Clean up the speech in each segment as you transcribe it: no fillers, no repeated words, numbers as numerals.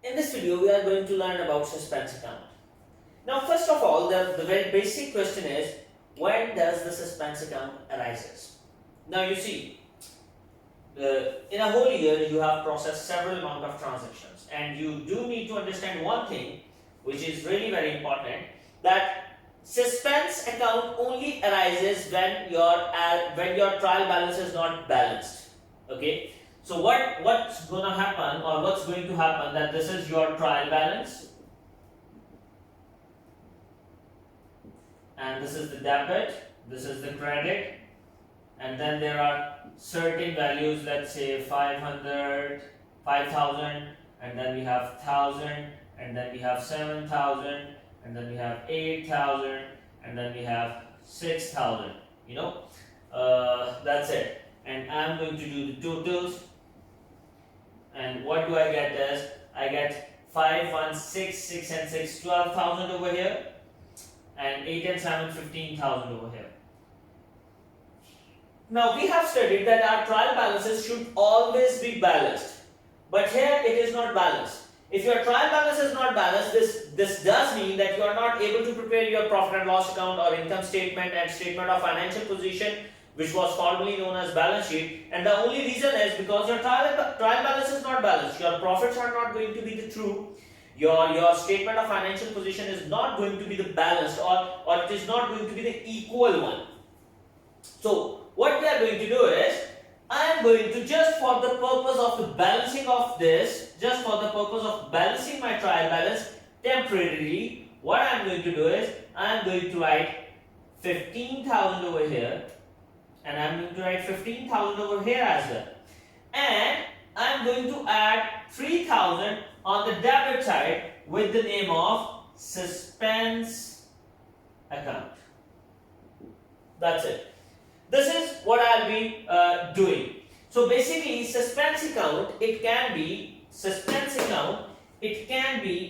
In this video, we are going to learn about suspense account. Now, first of all, the very basic question is, when does the suspense account arises? Now, you see, in a whole year, you have processed several amount of transactions, and you do need to understand one thing, which is really very important, that suspense account only arises when your trial balance is not balanced. Okay. So what's gonna happen, or what's going to happen, that this is your trial balance and this is the debit, this is the credit, and then there are certain values, let's say 500, 5000, and then we have 1000, and then we have 7000, and then we have 8000, and then we have 6000. That's it. And I'm going to do the totals. And what do I get is, I get 5, 1, 6, 6 and 6, 12,000 over here, and 8 and 7, 15,000 over here. Now we have studied that our trial balances should always be balanced, but here it is not balanced. If your trial balance is not balanced, this does mean that you are not able to prepare your profit and loss account or income statement and statement of financial position, which was formerly known as balance sheet, and the only reason is because your trial balance is not balanced. Your profits are not going to be the true, your statement of financial position is not going to be the balanced, or it is not going to be the equal one. So what we are going to do is, I am going to, just for the purpose of the balancing of this, just for the purpose of balancing my trial balance temporarily, what I am going to do is, I am going to write 15,000 over here, and I am going to write 15,000 over here as well, and I am going to add 3,000 on the debit side with the name of suspense account. That's it. This is what I'll be doing. So basically, suspense account, it can be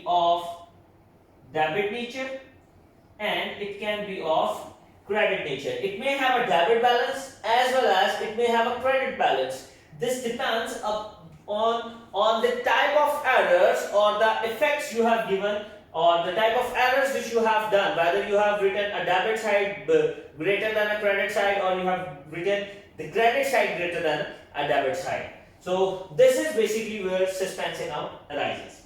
of debit nature and it can be of credit nature. It may have a debit balance as well as it may have a credit balance. This depends on the type of errors or the effects you have given, or the type of errors which you have done, whether you have written a debit side greater than a credit side, or you have written the credit side greater than a debit side. So this is basically where suspense account arises.